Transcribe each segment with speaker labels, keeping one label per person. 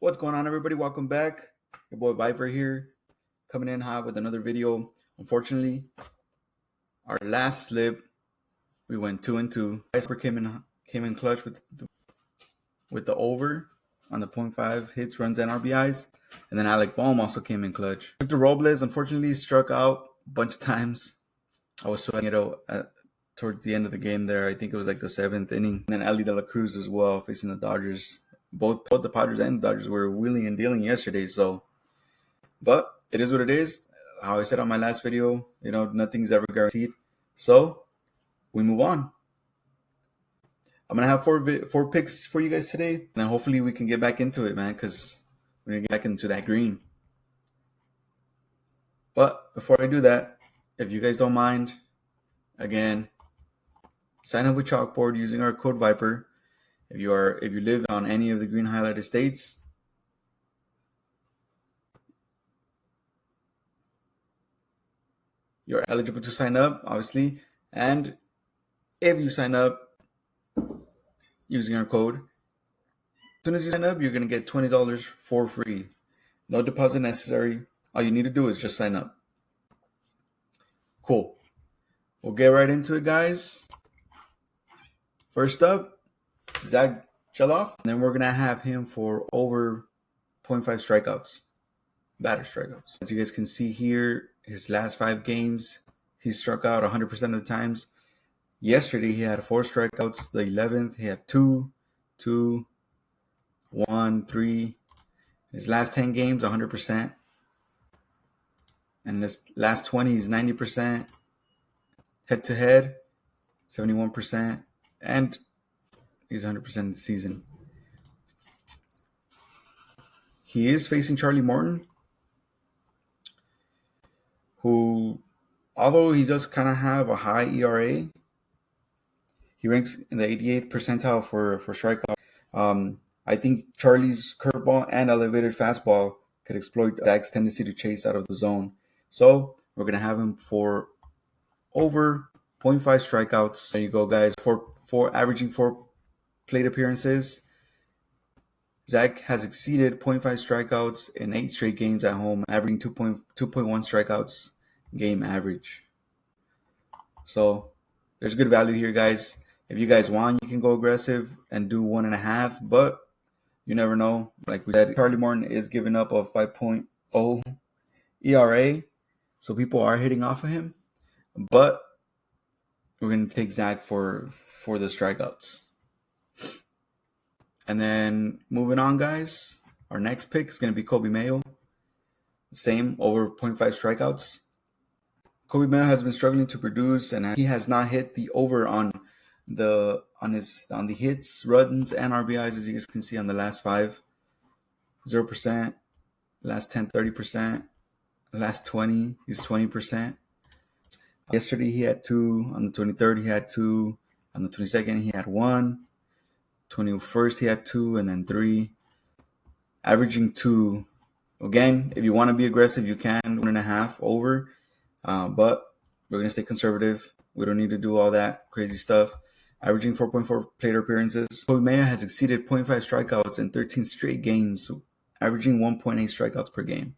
Speaker 1: What's going on, everybody? Welcome back. Your boy Viper here, coming in hot with another video. Unfortunately, our last slip, we went 2-2. Viper came in clutch with the over on the 0.5 hits, runs, and RBIs, and then Alec Bohm also came in clutch. Victor Robles unfortunately struck out a bunch of times. I was sweating it out towards the end of the game there. I think it was like the 7th inning. And then Ellie De La Cruz as well, facing the Dodgers. Both the Padres and the Dodgers were wheeling and dealing yesterday. But it is what it is. How I said on my last video, nothing's ever guaranteed. So we move on. I'm gonna have four picks for you guys today, and hopefully we can get back into it, man, because we're gonna get back into that green. But before I do that, if you guys don't mind, again, sign up with Chalkboard using our code Viper. If you live on any of the green highlighted states, you're eligible to sign up, obviously. And if you sign up using our code, as soon as you sign up, you're going to get $20 for free. No deposit necessary. All you need to do is just sign up. Cool. We'll get right into it, guys. First up, Zach Gelof. And then we're going to have him for over 0.5 strikeouts, batter strikeouts. As you guys can see here, his last 5 games, he struck out 100% of the times. Yesterday, he had 4 strikeouts. The 11th, he had 2, 1, 3. His last 10 games, 100%. And this last 20 is 90%. Head-to-head, 71%. And he's 100% in the season. He is facing Charlie Morton, who, although he does kind of have a high ERA, he ranks in the 88th percentile for strikeout. I think Charlie's curveball and elevated fastball could exploit Zach's tendency to chase out of the zone. So we're going to have him for over 0.5 strikeouts. There you go, guys. For averaging 4 plate appearances, Zach has exceeded 0.5 strikeouts in 8 straight games at home, averaging 2.1 strikeouts game average. So there's good value here, guys. If you guys want, you can go aggressive and do 1.5, but you never know. Like we said, Charlie Morton is giving up a 5.0 ERA, so people are hitting off of him. But we're going to take Zach for the strikeouts. And then moving on, guys, our next pick is going to be Kobe Mayo. Same, over 0.5 strikeouts. Kobe Mayo has been struggling to produce, and he has not hit the over on the hits, runs, and RBIs, as you guys can see on the last 5. 0%, last 10, 30%, last 20, he's 20%. Yesterday he had 2, on the 23rd he had 2, on the 22nd he had 1, 21st he had 2, and then 3, averaging 2. Again, if you want to be aggressive, you can 1.5 over, but we're going to stay conservative. We don't need to do all that crazy stuff. Averaging 4.4 plate appearances. Kobe Mayo has exceeded 0.5 strikeouts in 13 straight games, so averaging 1.8 strikeouts per game.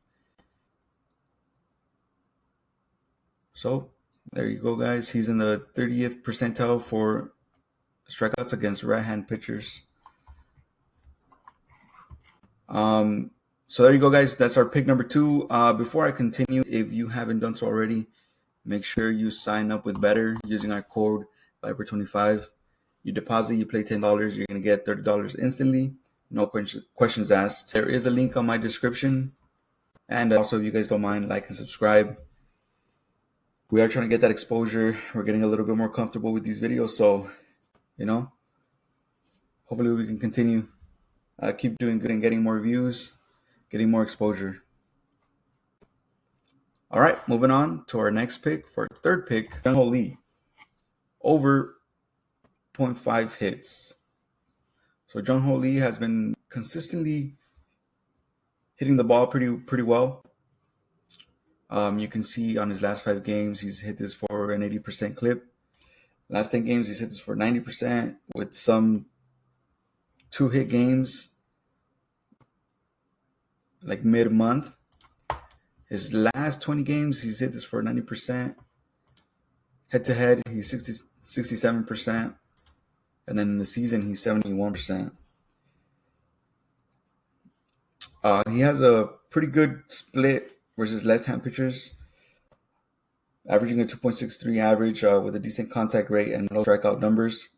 Speaker 1: So there you go, guys. He's in the 30th percentile for strikeouts against right-hand pitchers. So there you go, guys. That's our pick number 2. Before I continue, if you haven't done so already, make sure you sign up with BETR using our code Viper25. You deposit, you play $10, you're going to get $30 instantly. No questions asked. There is a link on my description. And also, if you guys don't mind, like and subscribe. We are trying to get that exposure. We're getting a little bit more comfortable with these videos. So, hopefully we can continue. Keep doing good and getting more views, getting more exposure. All right, moving on to our next pick. For our third pick, Jung Ho Lee. Over 0.5 hits. So Jung Ho Lee has been consistently hitting the ball pretty well. You can see on his last 5 games, he's hit this for an 80% clip. Last 10 games, he's hit this for 90% with some 2-hit games. like mid-month. His last 20 games, he's hit this for 90%. Head-to-head, he's 67%. And then in the season, he's 71%. He has a pretty good split versus left-hand pitchers, averaging a 2.63 average with a decent contact rate and low strikeout numbers.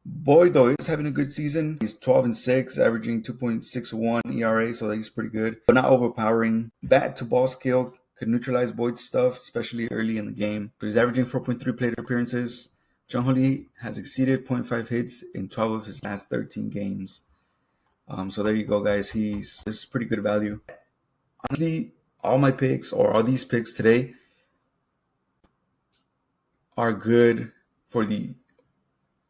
Speaker 1: Boyd, though, is having a good season. He's 12-6, averaging 2.61 ERA, so he's pretty good, but not overpowering. Bat to ball skill could neutralize Boyd's stuff, especially early in the game. But he's averaging 4.3 plate appearances. John Holley has exceeded 0.5 hits in 12 of his last 13 games. So there you go, guys. This is pretty good value. Honestly, all my picks, or all these picks today, are good for the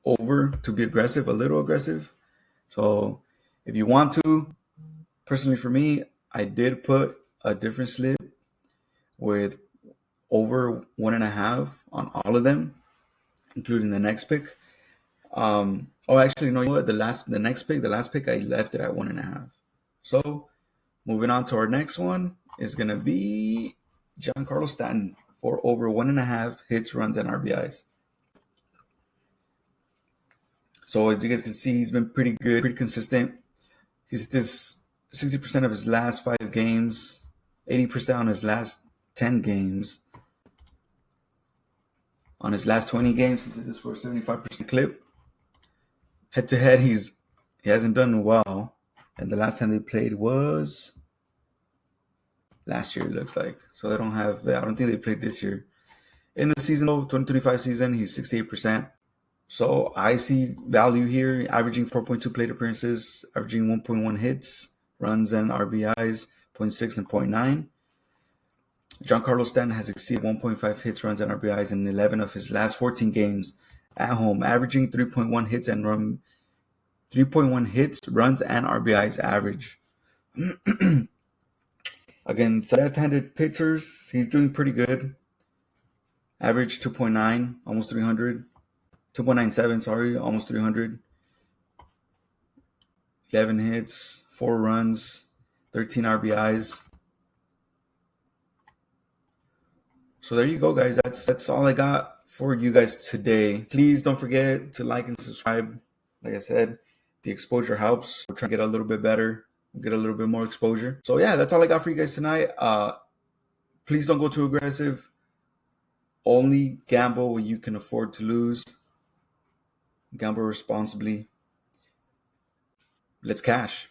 Speaker 1: over to be aggressive, a little aggressive. So if you want to, personally for me, I did put a different slip with over 1.5 on all of them, including the next pick. Actually, no, you know what? The last pick, I left it at 1.5. So moving on to our next one is gonna be Giancarlo Stanton for over 1.5 hits, runs, and RBIs. So as you guys can see, he's been pretty good, pretty consistent. He's this 60% of his last 5 games, 80% on his last 10 games. On his last 20 games, he's hit this for a 75% clip. Head to head, he hasn't done well. And the last time they played was last year, it looks like. So they don't have that. I don't think they played this year. In the season, though, 2025 season, he's 68%. So I see value here, averaging 4.2 plate appearances, averaging 1.1 hits, runs, and RBIs, 0.6 and 0.9. Giancarlo Stanton has exceeded 1.5 hits, runs, and RBIs in 11 of his last 14 games at home, averaging 3.1 hits, runs, and RBIs average. Against left-handed pitchers, he's doing pretty good. Average 2.9, almost 300. 2.97, sorry, almost 300. 11 hits, 4 runs, 13 RBIs. So there you go, guys. That's all I got for you guys today. Please don't forget to like and subscribe. Like I said, the exposure helps. We're trying to get a little bit better, get a little bit more exposure. So yeah, that's all I got for you guys tonight. Please don't go too aggressive. Only gamble when you can afford to lose. Gamble responsibly. Let's cash.